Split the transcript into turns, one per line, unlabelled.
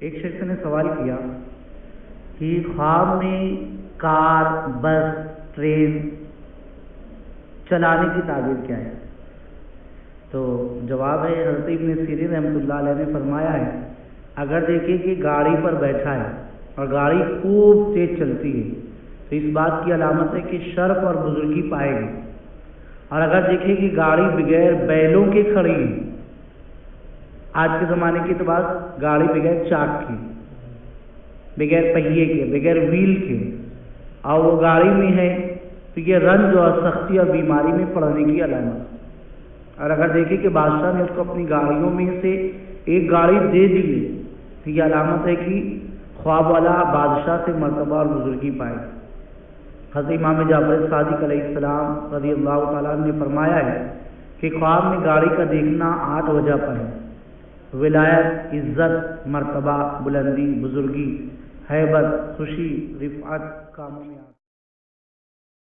ایک شخص نے سوال کیا کہ خواب میں کار، بس، ٹرین چلانے کی تعبیر کیا ہے؟ تو جواب ہے، حضرت ابن سیرین رحمۃ اللہ علیہ نے فرمایا ہے، اگر دیکھیں کہ گاڑی پر بیٹھا ہے اور گاڑی خوب تیز چلتی ہے تو اس بات کی علامت ہے کہ شرف اور بزرگی پائے گی، اور اگر دیکھیں کہ گاڑی بغیر بیلوں کے کھڑی ہے، آج کے زمانے کی تو بات گاڑی بغیر چاک کی، بغیر پہیے کے، بغیر ویل کے، اور وہ گاڑی میں ہے تو یہ رنج اور سختی اور بیماری میں پڑنے کی علامت. اور اگر دیکھیں کہ بادشاہ نے اس کو اپنی گاڑیوں میں سے ایک گاڑی دے دی ہے تو یہ علامت ہے کہ خواب والا بادشاہ سے مرتبہ اور بزرگی پائے. حضرت امام جعفر صادق علیہ السلام رضی اللہ تعالیٰ عنہ نے فرمایا ہے کہ خواب میں گاڑی کا دیکھنا 8 وجہ پر ہے: ولایت، عزت، مرتبہ، بلندی، بزرگی، ہیبت، خوشی، رفعت، کاموں میں